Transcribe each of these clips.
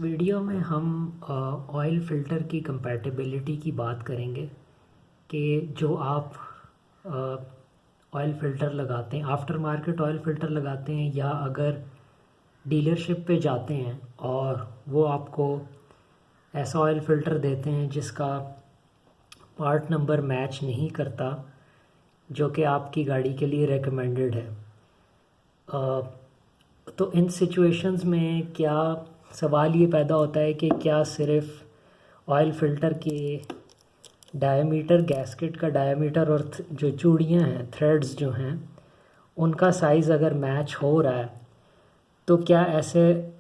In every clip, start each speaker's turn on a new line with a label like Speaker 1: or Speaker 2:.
Speaker 1: Video में हम oil filter की कंपैटिबिलिटी की बात करेंगे कि जो आप ऑयल फ़िल्टर लगाते हैं, आफ्टर मार्केट ऑयल फ़िल्टर लगाते हैं या अगर डीलरशिप पे जाते हैं और वो आपको ऐसा ऑयल फ़िल्टर देते हैं जिसका पार्ट नंबर मैच नहीं करता जो कि आपकी गाड़ी के लिए रेकमेंडेड है। तो इन सिचुएशंस में क्या सवाल ये पैदा होता है कि क्या सिर्फ ऑयल फ़िल्टर के डायमीटर, गैस्केट का डायमीटर और जो चूड़ियाँ हैं, थ्रेड्स जो हैं, उनका साइज़ अगर मैच हो रहा है तो क्या ऐसे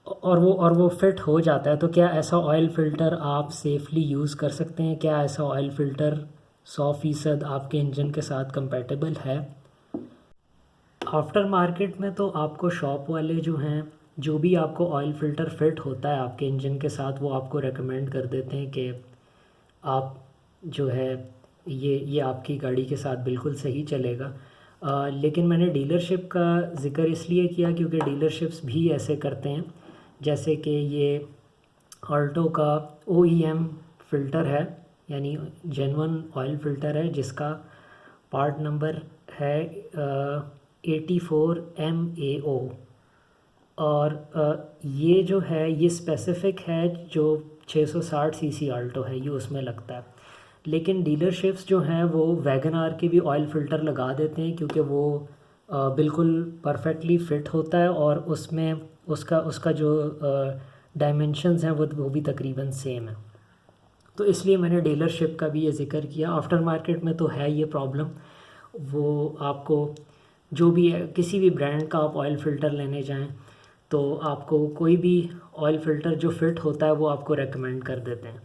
Speaker 1: और वो फिट हो जाता है तो क्या ऐसा ऑयल फ़िल्टर आप सेफ़ली यूज़ कर सकते हैं? क्या ऐसा ऑयल फ़िल्टर 100% आपके इंजन के साथ कंपैटिबल है? आफ्टर मार्केट में तो आपको शॉप वाले जो हैं, जो भी आपको ऑयल फ़िल्टर फ़िट होता है आपके इंजन के साथ, वो आपको रेकमेंड कर देते हैं कि आप जो है ये आपकी गाड़ी के साथ बिल्कुल सही चलेगा। लेकिन मैंने डीलरशिप का ज़िक्र इसलिए किया क्योंकि डीलरशिप्स भी ऐसे करते हैं, जैसे कि ये ऑल्टो का OEM फ़िल्टर है, यानी जेन्युइन ऑयल फ़िल्टर है जिसका पार्ट नंबर है 84MAO। और ये जो है ये स्पेसिफ़िक है जो 660 सीसी आल्टो है, ये उसमें लगता है। लेकिन डीलरशिप्स जो हैं वो वैगन आर के भी ऑयल फ़िल्टर लगा देते हैं क्योंकि वो बिल्कुल परफेक्टली फ़िट होता है और उसमें उसका उसका जो डायमेंशंस हैं वो भी तकरीबन सेम है। तो इसलिए मैंने डीलरशिप का भी ये ज़िक्र किया। आफ्टर मार्केट में तो है ये प्रॉब्लम, वो आपको जो भी है, किसी भी ब्रांड का आप ऑयल फ़िल्टर लेने जाएं तो आपको कोई भी ऑयल फ़िल्टर जो फ़िट होता है वो आपको रेकमेंड कर देते हैं।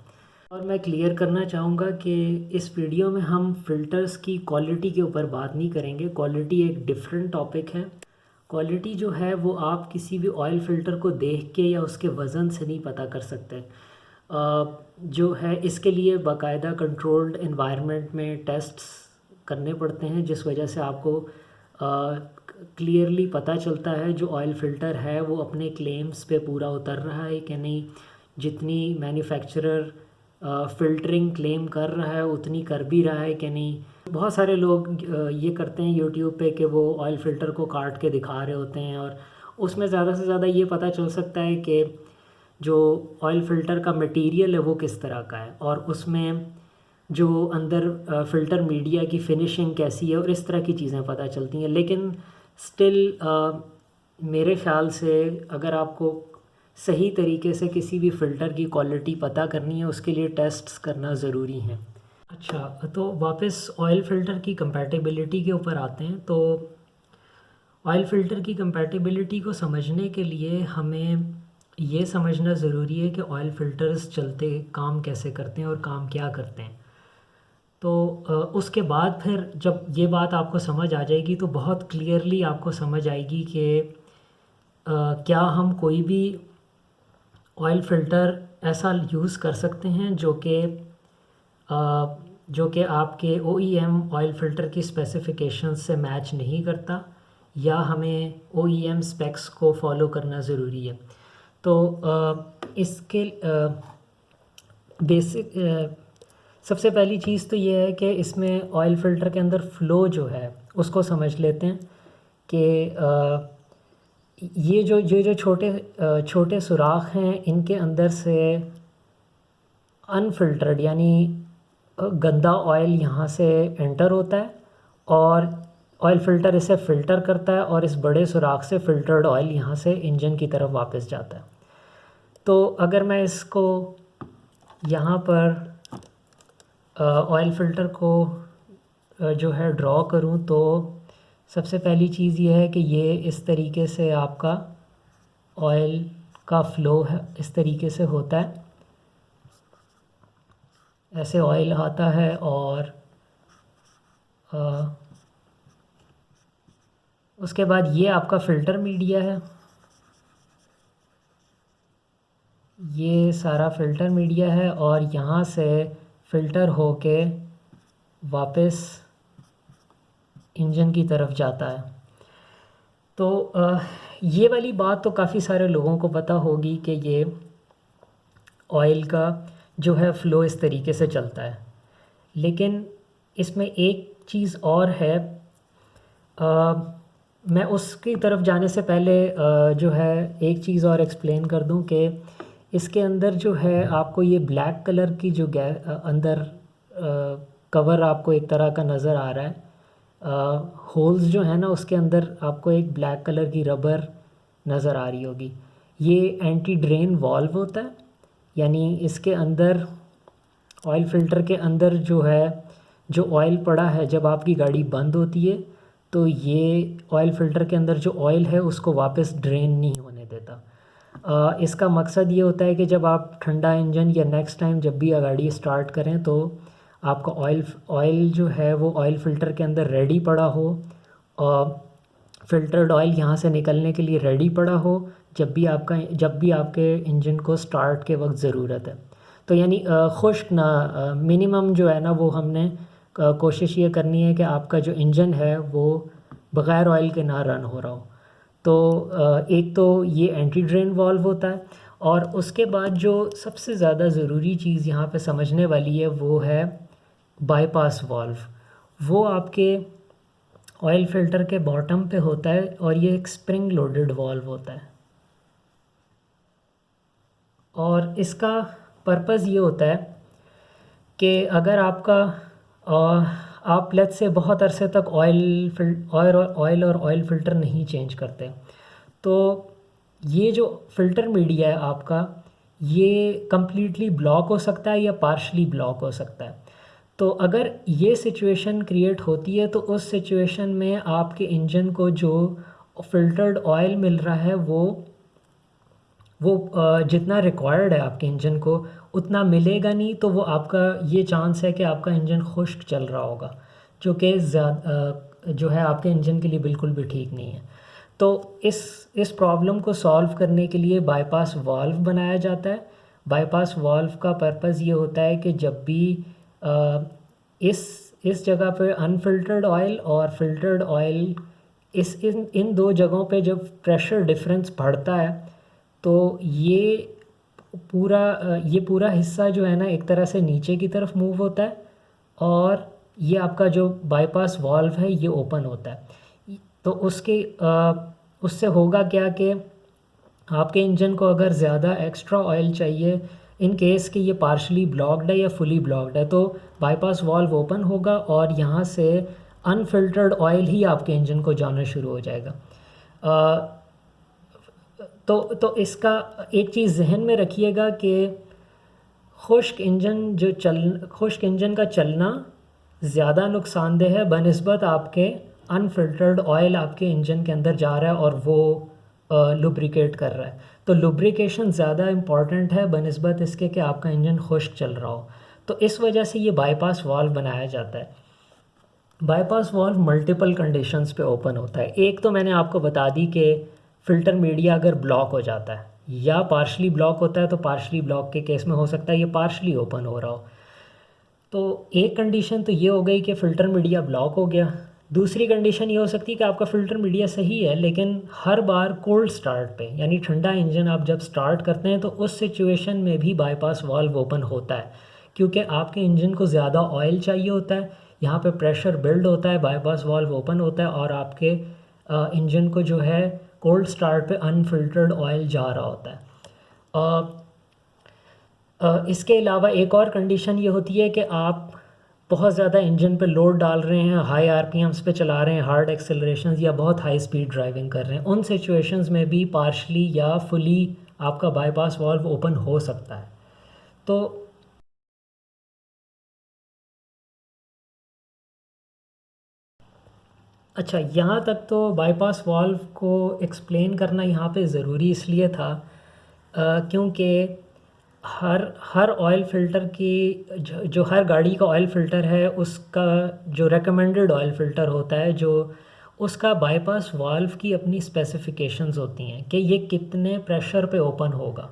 Speaker 1: और मैं क्लियर करना चाहूँगा कि इस वीडियो में हम फ़िल्टर्स की क्वालिटी के ऊपर बात नहीं करेंगे। क्वालिटी एक डिफरेंट टॉपिक है। क्वालिटी जो है वो आप किसी भी ऑयल फ़िल्टर को देख के या उसके वज़न से नहीं पता कर सकते। जो है इसके लिए बाकायदा कंट्रोल्ड एनवायरनमेंट में टेस्ट्स करने पड़ते हैं, जिस वजह से आपको क्लियरली पता चलता है जो ऑयल फ़िल्टर है वो अपने क्लेम्स पे पूरा उतर रहा है कि नहीं। जितनी मैन्युफैक्चरर फ़िल्टरिंग क्लेम कर रहा है उतनी कर भी रहा है कि नहीं। बहुत सारे लोग ये करते हैं यूट्यूब पे कि वो ऑयल फ़िल्टर को काट के दिखा रहे होते हैं और उसमें ज़्यादा से ज़्यादा ये पता चल सकता है कि जो ऑयल फ़िल्टर का मटेरियल है वो किस तरह का है और उसमें जो अंदर फ़िल्टर मीडिया की फ़िनिशिंग कैसी है और इस तरह की चीज़ें पता चलती हैं। लेकिन स्टिल मेरे ख़्याल से अगर आपको सही तरीके से किसी भी फ़िल्टर की क्वालिटी पता करनी है उसके लिए टेस्ट्स करना ज़रूरी हैं। अच्छा, तो वापस ऑयल फ़िल्टर की कंपैटिबिलिटी के ऊपर आते हैं। तो ऑयल फ़िल्टर की कंपैटिबिलिटी को समझने के लिए हमें ये समझना ज़रूरी है कि ऑयल फ़िल्टर्स चलते काम कैसे करते हैं और काम क्या करते हैं। तो उसके बाद फिर जब ये बात आपको समझ आ जाएगी तो बहुत क्लियरली आपको समझ आएगी कि क्या हम कोई भी ऑयल फ़िल्टर ऐसा यूज़ कर सकते हैं जो कि आपके OEM ऑयल फ़िल्टर की स्पेसिफ़िकेशंस से मैच नहीं करता, या हमें OEM स्पेक्स को फॉलो करना ज़रूरी है। तो इसके बेसिक सबसे पहली चीज़ तो ये है कि इसमें ऑयल फ़िल्टर के अंदर फ़्लो जो है उसको समझ लेते हैं कि ये जो छोटे सुराख हैं इनके अंदर से अनफ़िल्टर्ड यानी गंदा ऑयल यहाँ से एंटर होता है और ऑयल फ़िल्टर इसे फ़िल्टर करता है और इस बड़े सुराख से फ़िल्टर्ड ऑयल यहाँ से इंजन की तरफ वापस जाता है। तो अगर मैं इसको यहाँ पर ऑयल फ़िल्टर को जो है ड्रॉ करूँ तो सबसे पहली चीज़ ये है कि ये इस तरीके से आपका ऑयल का फ़्लो है, इस तरीके से होता है। ऐसे ऑयल आता है और उसके बाद ये आपका फ़िल्टर मीडिया है। ये सारा फ़िल्टर मीडिया है और यहाँ से फ़िल्टर होके वापस इंजन की तरफ जाता है। तो ये वाली बात तो काफ़ी सारे लोगों को पता होगी कि ये ऑयल का जो है फ़्लो इस तरीके से चलता है। लेकिन इसमें एक चीज़ और है, अ, मैं उसकी तरफ जाने से पहले जो है एक चीज़ और एक्सप्लेन कर दूं कि इसके अंदर जो है आपको ये ब्लैक कलर की जो अंदर कवर आपको एक तरह का नज़र आ रहा है, होल्स जो है ना उसके अंदर आपको एक ब्लैक कलर की रबर नज़र आ रही होगी। ये एंटी ड्रेन वाल्व होता है, यानी इसके अंदर ऑयल फ़िल्टर के अंदर जो है जो ऑयल पड़ा है जब आपकी गाड़ी बंद होती है तो ये ऑयल फ़िल्टर के अंदर जो ऑयल है उसको वापस ड्रेन नहीं होने देता। इसका मकसद ये होता है कि जब आप ठंडा इंजन या नेक्स्ट टाइम जब भी गाड़ी स्टार्ट करें तो आपका ऑयल जो है वो ऑयल फ़िल्टर के अंदर रेडी पड़ा हो, और फ़िल्टर्ड ऑयल यहाँ से निकलने के लिए रेडी पड़ा हो जब भी आपके इंजन को स्टार्ट के वक्त ज़रूरत है। तो यानी खुश्क ना, मिनिमम जो है ना वो हमने कोशिश ये करनी है कि आपका जो इंजन है वो बग़ैर ऑयल के ना रन हो रहा हो। तो एक तो ये एंटी ड्रेन वाल्व होता है, और उसके बाद जो सबसे ज़्यादा ज़रूरी चीज़ यहाँ पे समझने वाली है वो है बाईपास वाल्व। वो आपके ऑयल फ़िल्टर के बॉटम पे होता है और ये एक स्प्रिंग लोडेड वाल्व होता है, और इसका पर्पज़ ये होता है कि अगर आपका आप लेट्स से बहुत अरसे तक ऑयल और ऑयल फ़िल्टर नहीं चेंज करते, तो ये जो फ़िल्टर मीडिया है आपका ये कम्प्लीटली ब्लॉक हो सकता है या पार्शली ब्लॉक हो सकता है। तो अगर ये सिचुएशन क्रिएट होती है तो उस सिचुएशन में आपके इंजन को जो फ़िल्टर्ड ऑयल मिल रहा है वो जितना रिक्वायर्ड है आपके इंजन को उतना मिलेगा नहीं, तो वो आपका ये चांस है कि आपका इंजन खुश्क चल रहा होगा, जो कि जो है आपके इंजन के लिए बिल्कुल भी ठीक नहीं है। तो इस प्रॉब्लम को सॉल्व करने के लिए बाईपास वाल्व बनाया जाता है। बाईपास वाल्व का पर्पज़ ये होता है कि जब भी अ, इस जगह पे अनफ़िल्टर्ड ऑयल और फ़िल्टर्ड ऑयल इन दो जगहों पे जब प्रेशर डिफरेंस बढ़ता है तो ये पूरा हिस्सा जो है ना एक तरह से नीचे की तरफ मूव होता है, और ये आपका जो बाईपास वाल्व है ये ओपन होता है। तो उससे होगा क्या कि आपके इंजन को अगर ज़्यादा एक्स्ट्रा ऑयल चाहिए, इन केस कि ये पार्शली ब्लॉक्ड है या फुली ब्लॉक्ड है, तो बाईपास वाल्व ओपन होगा और यहाँ से अनफ़िल्टर्ड ऑयल ही आपके इंजन को जाना शुरू हो जाएगा। तो इसका एक चीज़ जहन में रखिएगा कि खुश्क इंजन का चलना ज़्यादा नुकसानदेह है बनिस्बत आपके अनफ़िल्टर्ड ऑयल आपके इंजन के अंदर जा रहा है और वो लुब्रिकेट कर रहा है। तो लुब्रिकेशन ज़्यादा इम्पॉर्टेंट है बनिस्बत इसके कि आपका इंजन खुश्क चल रहा हो। तो इस वजह से ये बाईपास वाल्व बनाया जाता है। बाईपास वाल्व मल्टीपल कंडीशंस पे ओपन होता है। एक तो मैंने आपको बता दी कि फ़िल्टर मीडिया अगर ब्लॉक हो जाता है या पार्शली ब्लॉक होता है, तो पार्शली ब्लॉक के केस में हो सकता है ये पार्शली ओपन हो रहा हो। तो एक कंडीशन तो ये हो गई कि फ़िल्टर मीडिया ब्लॉक हो गया। दूसरी कंडीशन ये हो सकती है कि आपका फ़िल्टर मीडिया सही है लेकिन हर बार कोल्ड स्टार्ट पे यानी ठंडा इंजन आप जब स्टार्ट करते हैं तो उस सिचुएशन में भी बाईपास वाल्व ओपन होता है, क्योंकि आपके इंजन को ज़्यादा ऑयल चाहिए होता है, यहाँ पे प्रेशर बिल्ड होता है, बाईपास वाल्व ओपन होता है और आपके इंजन को जो है कोल्ड स्टार्ट पे अनफिल्टर्ड ऑयल जा रहा होता है। इसके अलावा एक और कंडीशन ये होती है कि आप बहुत ज़्यादा इंजन पे लोड डाल रहे हैं, हाई आरपीएम्स पे चला रहे हैं, हार्ड एक्सेलरेशंस या बहुत हाई स्पीड ड्राइविंग कर रहे हैं, उन सिचुएशंस में भी पार्शली या फुली आपका बाईपास वाल्व ओपन हो सकता है। तो अच्छा, यहाँ तक तो बाईपास वाल्व को एक्सप्लेन करना यहाँ पे ज़रूरी इसलिए था क्योंकि हर ऑयल फ़िल्टर की जो हर गाड़ी का ऑयल फ़िल्टर है उसका जो रेकमेंडेड ऑयल फ़िल्टर होता है, जो उसका बाईपास वाल्व की अपनी स्पेसिफ़िकेशंस होती हैं कि ये कितने प्रेशर पे ओपन होगा,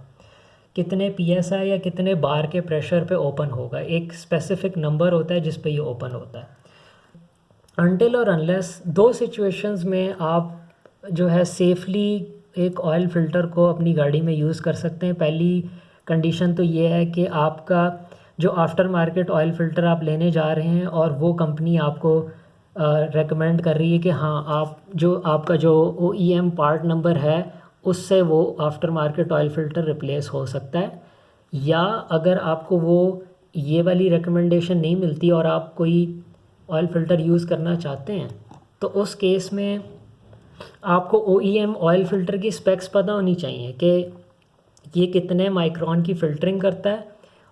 Speaker 1: कितने पीएसआई या कितने बार के प्रेशर पे ओपन होगा। एक स्पेसिफ़िक नंबर होता है जिस पे ये ओपन होता है। अनटिल और अनलेस दो सिचुएशंस में आप जो है सेफली एक ऑयल फ़िल्टर को अपनी गाड़ी में यूज़ कर सकते हैं। पहली कंडीशन तो ये है कि आपका जो आफ्टर मार्केट ऑयल फ़िल्टर आप लेने जा रहे हैं और वो कंपनी आपको रेकमेंड कर रही है कि हाँ आप जो आपका जो OEM पार्ट नंबर है उससे वो after market oil filter replace हो सकता है, या अगर आपको वो ये वाली रिकमेंडेशन नहीं मिलती और आप कोई ऑयल फ़िल्टर यूज़ करना चाहते हैं तो उस केस में आपको OEM ऑयल फ़िल्टर की स्पेक्स पता होनी चाहिए कि ये कितने माइक्रोन की फ़िल्टरिंग करता है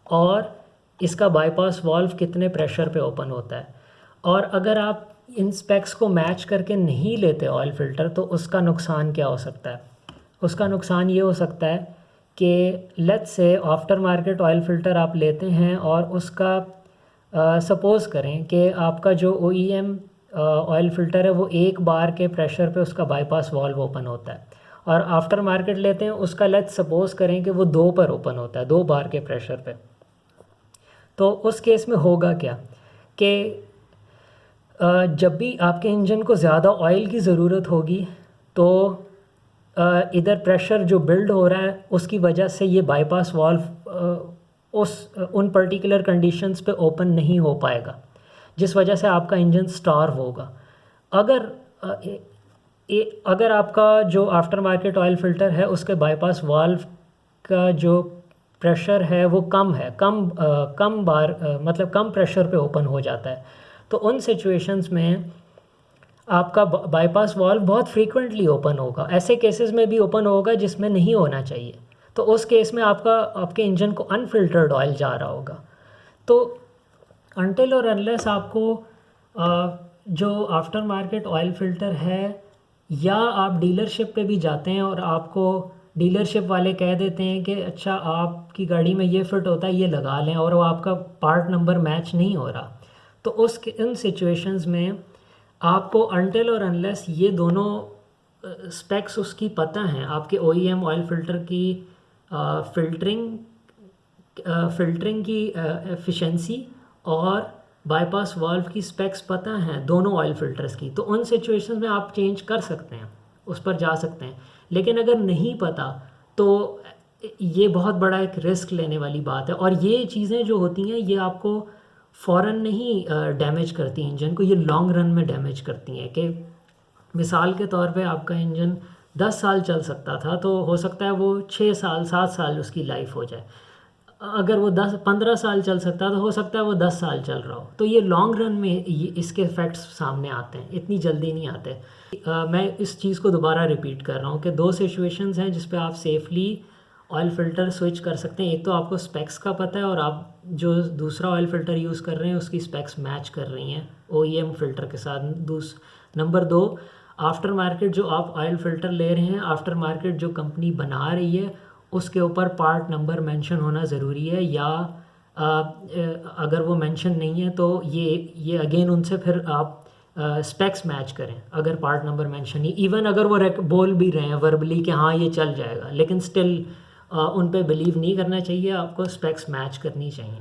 Speaker 1: और इसका बाईपास वाल्व कितने प्रेशर पे ओपन होता है। और अगर आप इन स्पेक्स को मैच करके नहीं लेते ऑयल फ़िल्टर तो उसका नुकसान क्या हो सकता है? उसका नुकसान ये हो सकता है कि let's say after market oil filter आप लेते हैं और उसका सपोज़ करें कि आपका जो OEM ऑयल फ़िल्टर है वो 1 बार के प्रेशर पे उसका बाईपास वाल्व ओपन होता है, और आफ्टर मार्केट लेते हैं उसका लेट्स सपोज़ करें कि वो 2 पर ओपन होता है, 2 बार के प्रेशर पे। तो उस केस में होगा क्या कि जब भी आपके इंजन को ज़्यादा ऑयल की ज़रूरत होगी तो इधर प्रेशर जो बिल्ड हो रहा है उसकी वजह से ये बाईपास वाल्व उन पर्टिकुलर कंडीशंस पे ओपन नहीं हो पाएगा, जिस वजह से आपका इंजन स्टार्व होगा। अगर अगर आपका जो आफ्टर मार्केट ऑयल फ़िल्टर है उसके बाईपास वाल्व का जो प्रेशर है वो कम है, कम बार मतलब कम प्रेशर पे ओपन हो जाता है, तो उन सिचुएशंस में आपका बाईपास वाल्व बहुत फ्रीक्वेंटली ओपन होगा। ऐसे केसेस में भी ओपन होगा जिसमें नहीं होना चाहिए, तो उस केस में आपके इंजन को अनफिल्टर्ड ऑयल जा रहा होगा। तो अनटिल और अनलेस आपको जो आफ्टर मार्केट ऑयल फ़िल्टर है, या आप डीलरशिप पे भी जाते हैं और आपको डीलरशिप वाले कह देते हैं कि अच्छा आपकी गाड़ी में ये फ़िट होता है ये लगा लें, और वो आपका पार्ट नंबर मैच नहीं हो रहा, तो इन सिचुएशंस में आपको अनटिल और अनलेस ये दोनों स्पेक्स उसकी पता हैं, आपके OEM ऑयल फ़िल्टर की फ़िल्टरिंग की एफिशिएंसी और बाईपास वाल्व की स्पेक्स पता हैं दोनों ऑयल फ़िल्टर्स की, तो उन सिचुएशंस में आप चेंज कर सकते हैं, उस पर जा सकते हैं। लेकिन अगर नहीं पता तो ये बहुत बड़ा एक रिस्क लेने वाली बात है, और ये चीज़ें जो होती हैं ये आपको फ़ौरन नहीं डैमेज करती इंजन को, ये लॉन्ग रन में डैमेज करती हैं। कि मिसाल के तौर पे आपका इंजन 10 साल चल सकता था तो हो सकता है वो 6 साल 7 साल उसकी लाइफ हो जाए। अगर वो 10-15 साल चल सकता तो हो सकता है वो 10 साल चल रहा हो। तो ये लॉन्ग रन में इसके इफ़ेक्ट्स सामने आते हैं, इतनी जल्दी नहीं आते। मैं इस चीज़ को दोबारा रिपीट कर रहा हूँ कि 2 सिचुएशंस हैं जिस पे आप सेफली ऑयल फ़िल्टर स्विच कर सकते हैं। एक तो आपको स्पेक्स का पता है और आप जो दूसरा ऑयल फ़िल्टर यूज़ कर रहे हैं उसकी स्पेक्स मैच कर रही हैं OEM फ़िल्टर के साथ। नंबर 2, आफ्टर मार्केट जो आप ऑयल फ़िल्टर ले रहे हैं, आफ्टर मार्केट जो कंपनी बना रही है उसके ऊपर पार्ट नंबर मेंशन होना ज़रूरी है, या अगर वो मेंशन नहीं है तो ये अगेन उनसे फिर आप स्पेक्स मैच करें। अगर पार्ट नंबर मेंशन नहीं, इवन अगर वो बोल भी रहे हैं वर्बली कि हाँ ये चल जाएगा, लेकिन स्टिल उन पे बिलीव नहीं करना चाहिए, आपको स्पेक्स मैच करनी चाहिए।